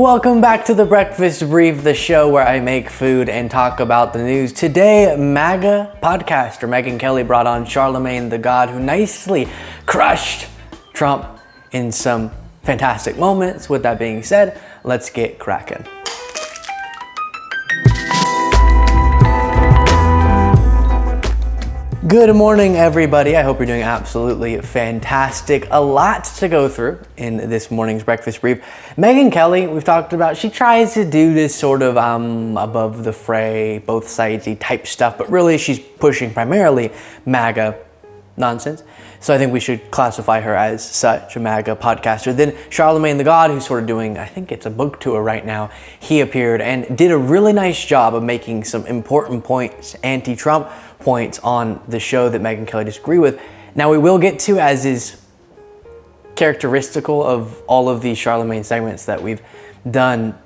Welcome back to the Breakfast Brief, the show where I make food and talk about the news. Today, MAGA podcaster Megyn Kelly brought on Charlamagne Tha God, who nicely crushed Trump in some fantastic moments. With that being said, let's get cracking. Good morning, everybody. I hope you're doing absolutely fantastic. A lot to go through in this morning's Breakfast Brief. Megyn Kelly, we've talked about, she tries to do this sort of above the fray, both sidesy type stuff, but really she's pushing primarily MAGA nonsense. So I think we should classify her as such, a MAGA podcaster. Then Charlamagne Tha God, who's sort of doing, I think it's a book tour right now, he appeared and did a really nice job of making some important points, anti-Trump points on the show that Megyn Kelly disagreed with. Now we will get to, as is characteristical of all of these Charlamagne segments that we've done,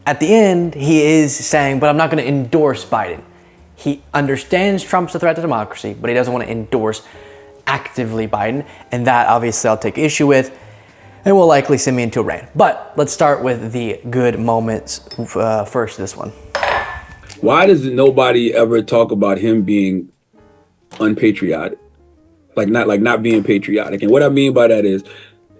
at the end he is saying, but I'm not going to endorse Biden. He understands Trump's a threat to democracy, but he doesn't want to endorse actively Biden, and that obviously I'll take issue with and will likely send me into a rant. But let's start with the good moments first, this one. Why does nobody ever talk about him being unpatriotic? Like not being patriotic. And what I mean by that is,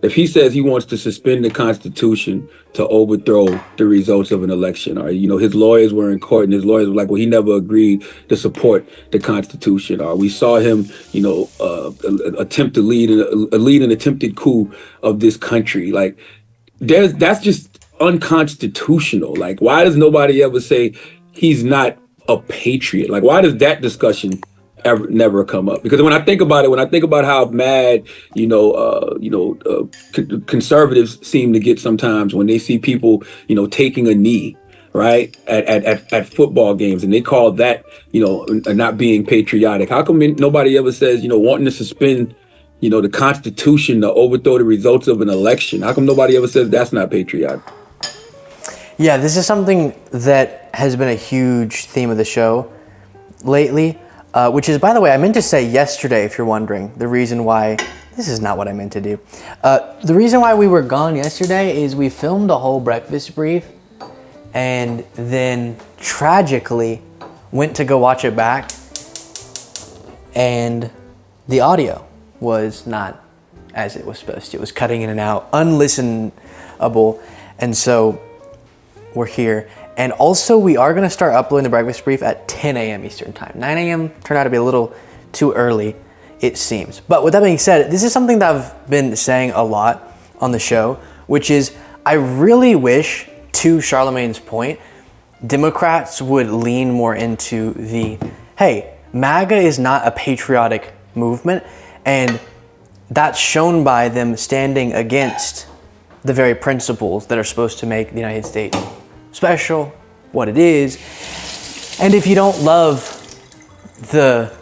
if he says he wants to suspend the Constitution to overthrow the results of an election, or his lawyers were in court and his lawyers were like, well, he never agreed to support the Constitution, or we saw him, attempt to lead an attempted coup of this country. Like, that's just unconstitutional. Like, why does nobody ever say he's not a patriot? Like, why does that discussion never come up? Because when I think about how mad, conservatives seem to get sometimes when they see people, taking a knee, right, at football games, and they call that, not being patriotic. How come nobody ever says, wanting to suspend, the Constitution to overthrow the results of an election? How come nobody ever says that's not patriotic? Yeah, this is something that has been a huge theme of the show lately, which is, by the way, I meant to say yesterday, if you're wondering, the reason why, this is not what I meant to do. The reason why we were gone yesterday is we filmed a whole Breakfast Brief and then tragically went to go watch it back, and the audio was not as it was supposed to. It was cutting in and out, unlistenable, and so we're here. And also, we are going to start uploading the Breakfast Brief at 10 a.m. Eastern Time. 9 a.m. turned out to be a little too early, it seems. But with that being said, this is something that I've been saying a lot on the show, which is I really wish, to Charlamagne's point, Democrats would lean more into the, hey, MAGA is not a patriotic movement, and that's shown by them standing against the very principles that are supposed to make the United States special, what it is. And if you don't love the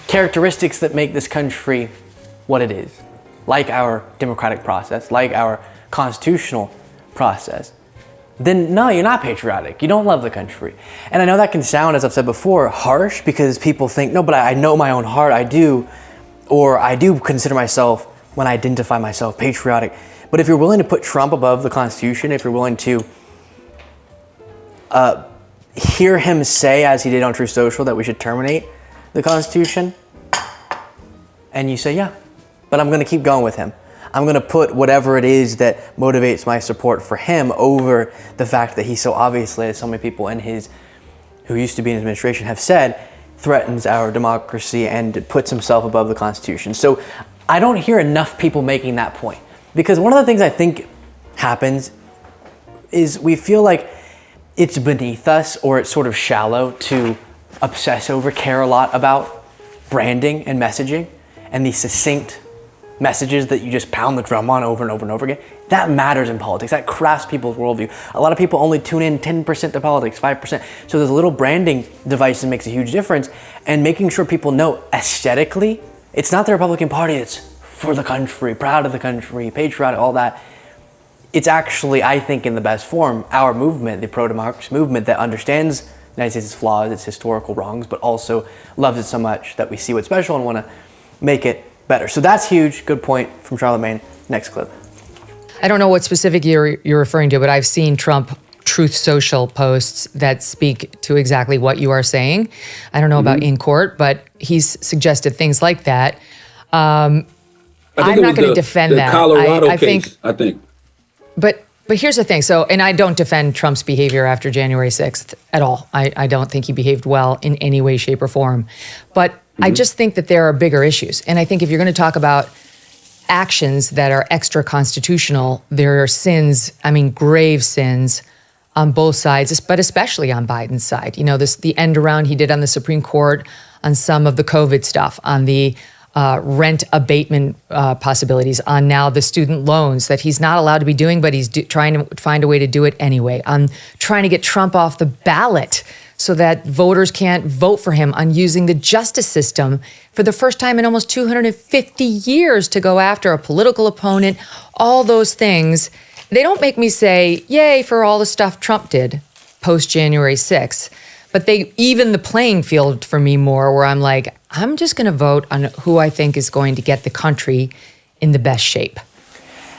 characteristics that make this country what it is, like our democratic process, like our constitutional process, then no, you're not patriotic. You don't love the country. And I know that can sound, as I've said before, harsh, because people think, no, but I know my own heart, I do, or I do consider myself, when I identify myself, patriotic. But if you're willing to put Trump above the Constitution, if you're willing to hear him say, as he did on Truth Social, that we should terminate the Constitution, and you say, yeah, but I'm going to keep going with him. I'm going to put whatever it is that motivates my support for him over the fact that he so obviously, as so many people who used to be in his administration have said, threatens our democracy and puts himself above the Constitution. So I don't hear enough people making that point. Because one of the things I think happens is we feel like it's beneath us, or it's sort of shallow to obsess over, care a lot about branding and messaging and these succinct messages that you just pound the drum on over and over and over again. That matters in politics. That crafts people's worldview. A lot of people only tune in 10% to politics, 5%. So there's a little branding device that makes a huge difference, and making sure people know aesthetically, it's not the Republican Party that's for the country, proud of the country, patriotic, all that. It's actually, I think, in the best form, our movement, the pro-democracy movement that understands the United States' flaws, its historical wrongs, but also loves it so much that we see what's special and want to make it better. So that's huge. Good point from Charlamagne. Next clip. I don't know what specific you're referring to, but I've seen Trump Truth Social posts that speak to exactly what you are saying. I don't know about in court, but he's suggested things like that. I'm not going to defend that. Colorado case, I think. But here's the thing. So, and I don't defend Trump's behavior after January 6th at all. I don't think he behaved well in any way, shape, or form. But I just think that there are bigger issues. And I think if you're going to talk about actions that are extra constitutional, there are sins, grave sins on both sides, but especially on Biden's side. You know, the end around he did on the Supreme Court on some of the COVID stuff, on the rent abatement possibilities, on now the student loans that he's not allowed to be doing, but he's trying to find a way to do it anyway, on trying to get Trump off the ballot so that voters can't vote for him, on using the justice system for the first time in almost 250 years to go after a political opponent. All those things, they don't make me say, yay for all the stuff Trump did post January 6th. But they even the playing field for me more, where I'm like, I'm just going to vote on who I think is going to get the country in the best shape.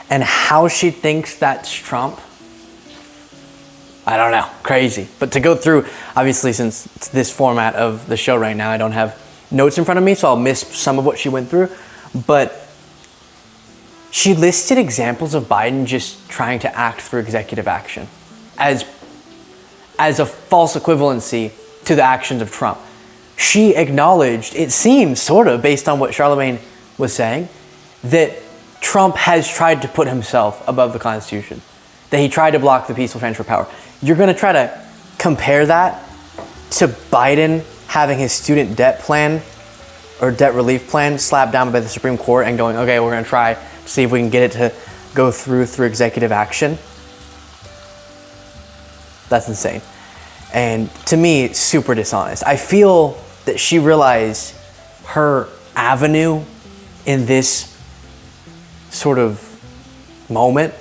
And how she thinks that's Trump, I don't know, crazy. But to go through, obviously, since it's this format of the show right now, I don't have notes in front of me, so I'll miss some of what she went through. But she listed examples of Biden just trying to act through executive action as a false equivalency to the actions of Trump. She acknowledged, it seems sort of based on what Charlamagne was saying, that Trump has tried to put himself above the Constitution, that he tried to block the peaceful transfer of power. You're going to try to compare that to Biden having his student debt plan or debt relief plan slapped down by the Supreme Court and going, okay, we're going to try to see if we can get it to go through executive action. That's insane. And to me, it's super dishonest. I feel that she realized her avenue in this sort of moment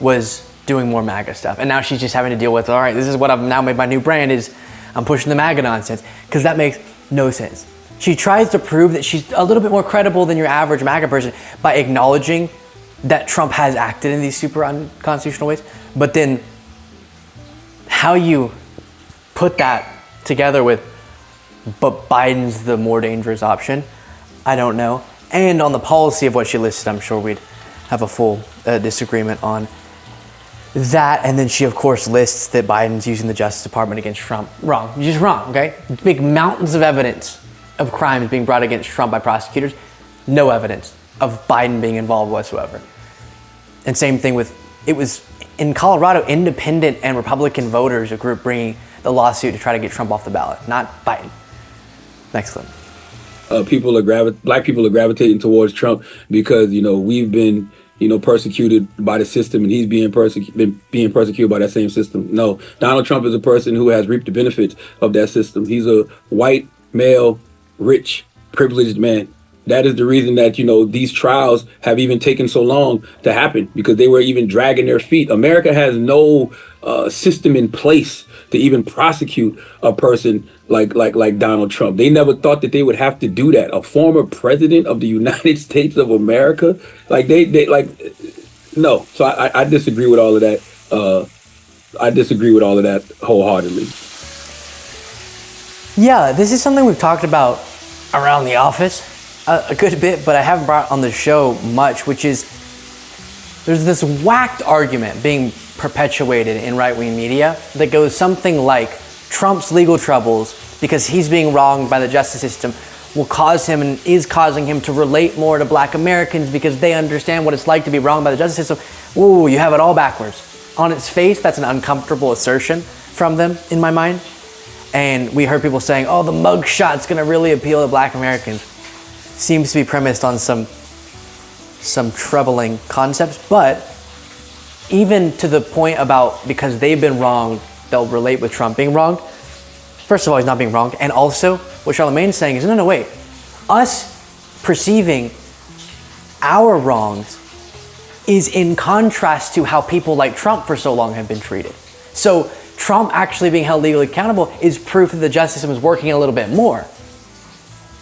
was doing more MAGA stuff. And now she's just having to deal with, all right, this is what I've now made my new brand, is I'm pushing the MAGA nonsense, because that makes no sense. She tries to prove that she's a little bit more credible than your average MAGA person by acknowledging that Trump has acted in these super unconstitutional ways. But then how you put that together with, but Biden's the more dangerous option, I don't know. And on the policy of what she listed, I'm sure we'd have a full disagreement on that. And then she, of course, lists that Biden's using the Justice Department against Trump. Wrong. You're just wrong, okay? Big mountains of evidence of crimes being brought against Trump by prosecutors. No evidence of Biden being involved whatsoever. And same thing with, it was in Colorado, independent and Republican voters, a group bringing the lawsuit to try to get Trump off the ballot, not Biden. Next clip. Black people are gravitating towards Trump because, we've been, persecuted by the system, and he's being persecuted by that same system. No, Donald Trump is a person who has reaped the benefits of that system. He's a white, male, rich, privileged man. That is the reason that, these trials have even taken so long to happen, because they were even dragging their feet. America has no system in place to even prosecute a person like Donald Trump. They never thought that they would have to do that. A former president of the United States of America, no. So I disagree with all of that. I disagree with all of that wholeheartedly. Yeah, this is something we've talked about around the office a good bit, but I haven't brought on the show much, which is there's this whacked argument being perpetuated in right-wing media that goes something like Trump's legal troubles, because he's being wronged by the justice system, will cause him and is causing him to relate more to Black Americans because they understand what it's like to be wronged by the justice system. Ooh, you have it all backwards. On its face, that's an uncomfortable assertion from them in my mind. And we heard people saying, oh, the mug shot's gonna really appeal to Black Americans. Seems to be premised on some troubling concepts, but even to the point about because they've been wronged, they'll relate with Trump being wronged. First of all, he's not being wronged. And also, what Charlamagne's saying is, no, wait. Us perceiving our wrongs is in contrast to how people like Trump for so long have been treated. So Trump actually being held legally accountable is proof that the justice system is working a little bit more.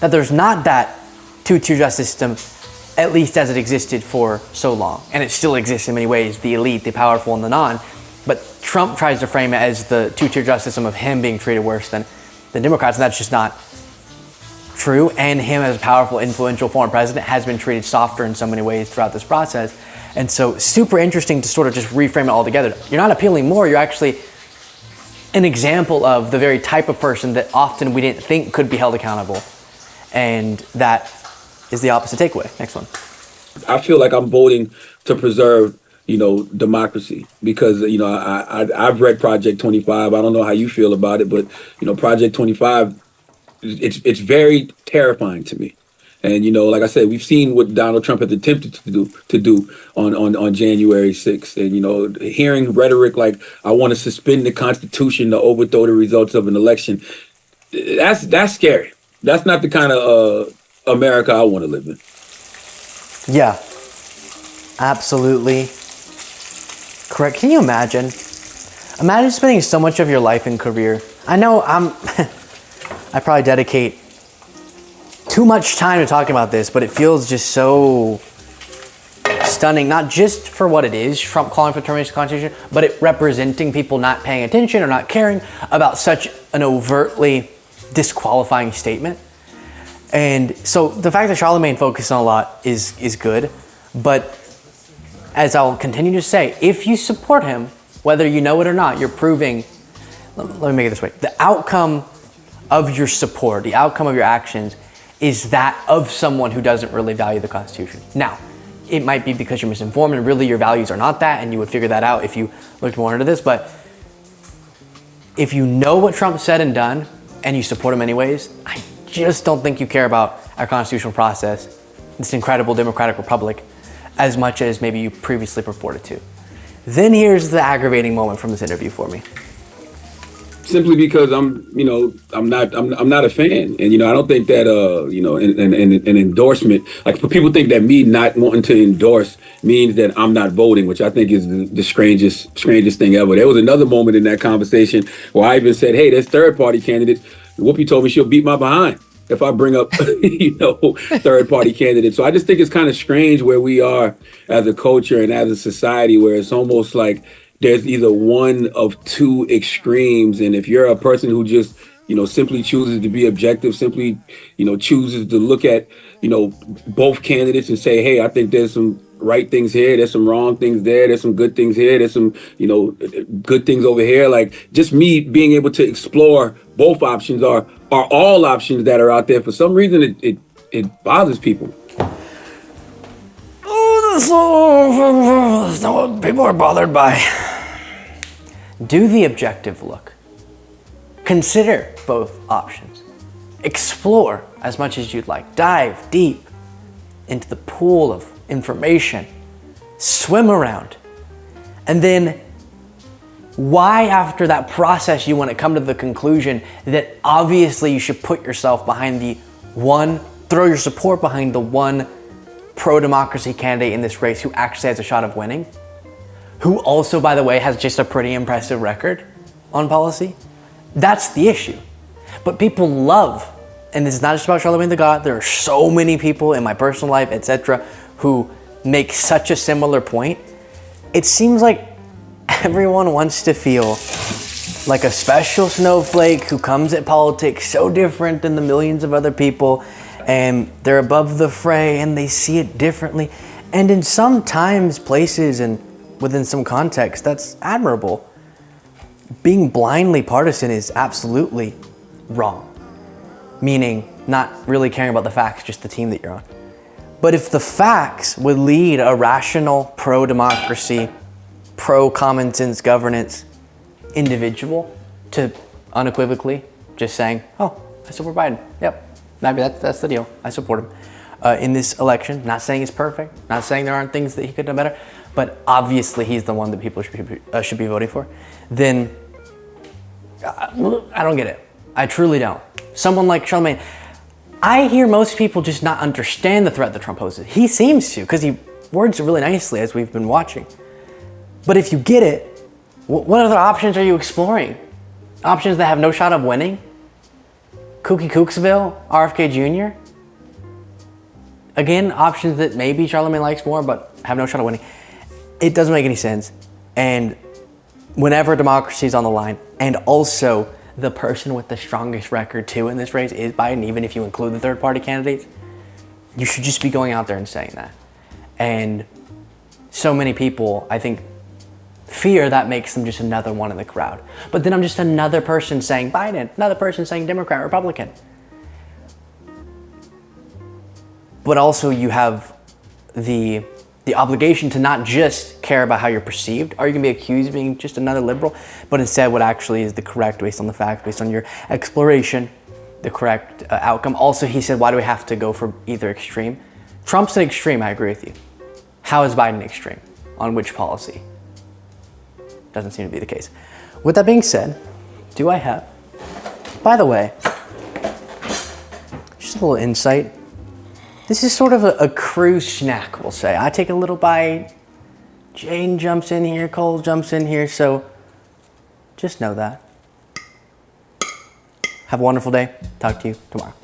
That there's not that two-tier justice system at least as it existed for so long. And it still exists in many ways, the elite, the powerful, and the non. But Trump tries to frame it as the two-tier justice system of him being treated worse than Democrats, and that's just not true. And him as a powerful, influential foreign president has been treated softer in so many ways throughout this process. And so super interesting to sort of just reframe it all together. You're not appealing more, you're actually an example of the very type of person that often we didn't think could be held accountable. And that is the opposite takeaway. Next one. I feel like I'm voting to preserve, democracy, because, I've read Project 25. I don't know how you feel about it, but, Project 25, it's very terrifying to me. And, like I said, we've seen what Donald Trump has attempted to do on January 6th. And, hearing rhetoric like, I want to suspend the Constitution to overthrow the results of an election, that's scary. That's not the kind of America I want to live in. Yeah, absolutely correct. Can you imagine? Imagine spending so much of your life and career. I know I probably dedicate too much time to talking about this, but it feels just so stunning, not just for what it is, Trump calling for termination of the Constitution, but it representing people not paying attention or not caring about such an overtly disqualifying statement. And so the fact that Charlamagne focused on a lot is good, but as I'll continue to say, if you support him, whether you know it or not, you're proving, let me make it this way, the outcome of your support, the outcome of your actions is that of someone who doesn't really value the Constitution. Now, it might be because you're misinformed and really your values are not that, and you would figure that out if you looked more into this, but if you know what Trump said and done, and you support him anyways, I just don't think you care about our constitutional process, this incredible democratic republic, as much as maybe you previously purported to. Then here's the aggravating moment from this interview for me. Simply because I'm not a fan, and I don't think that an endorsement, like, for people think that me not wanting to endorse means that I'm not voting, which I think is the strangest thing ever. There was another moment in that conversation where I even said, "Hey, there's third party candidates. Whoopi told me she'll beat my behind if I bring up third party candidates." So I just think it's kind of strange where we are as a culture and as a society, where it's almost like there's either one of two extremes. And if you're a person who just, simply chooses to be objective, simply, chooses to look at, both candidates and say, hey, I think there's some right things here, there's some wrong things there's some good things here, there's some, good things over here. Like, just me being able to explore both options are all options that are out there. For some reason, it bothers people. That's not what people are bothered by. Do the objective look. Consider both options. Explore as much as you'd like. Dive deep into the pool of information. Swim around. And then why, after that process, you want to come to the conclusion that obviously you should put yourself behind throw your support behind the one pro-democracy candidate in this race who actually has a shot of winning, who also, by the way, has just a pretty impressive record on policy. That's the issue. But people love, and this is not just about Charlamagne Tha God, there are so many people in my personal life, etc., who make such a similar point. It seems like everyone wants to feel like a special snowflake who comes at politics so different than the millions of other people, and they're above the fray and they see it differently. And in some times, places, and within some context, that's admirable. Being blindly partisan is absolutely wrong, meaning not really caring about the facts, just the team that you're on. But if the facts would lead a rational, pro-democracy, pro-common sense governance individual to unequivocally just saying, oh, I support Biden. Yep. Maybe that's the deal. I support him in this election. Not saying he's perfect. Not saying there aren't things that he could have done better. But obviously he's the one that people should be voting for. Then I don't get it. I truly don't. Someone like Charlamagne, I hear most people just not understand the threat that Trump poses. He seems to, because he words it really nicely as we've been watching. But if you get it, what other options are you exploring? Options that have no shot of winning? Kooky Kooksville, RFK Jr.? again, options that maybe Charlamagne likes more, but have no shot of winning. It doesn't make any sense. And whenever democracy is on the line, and also the person with the strongest record too in this race is Biden, even if you include the third party candidates, you should just be going out there and saying that. And so many people, I think, fear that makes them just another one in the crowd. But then I'm just another person saying Biden, another person saying Democrat, Republican. But also you have the obligation to not just care about how you're perceived, or you can be accused of being just another liberal, but instead what actually is the correct, based on the facts, based on your exploration, the correct outcome. Also, he said, why do we have to go for either extreme? Trump's an extreme, I agree with you. How is Biden extreme? On which policy? Doesn't seem to be the case. With that being said, do I have, by the way, just a little insight. This is sort of a cruise snack, we'll say. I take a little bite, Jane jumps in here, Cole jumps in here, so just know that. Have a wonderful day. Talk to you tomorrow.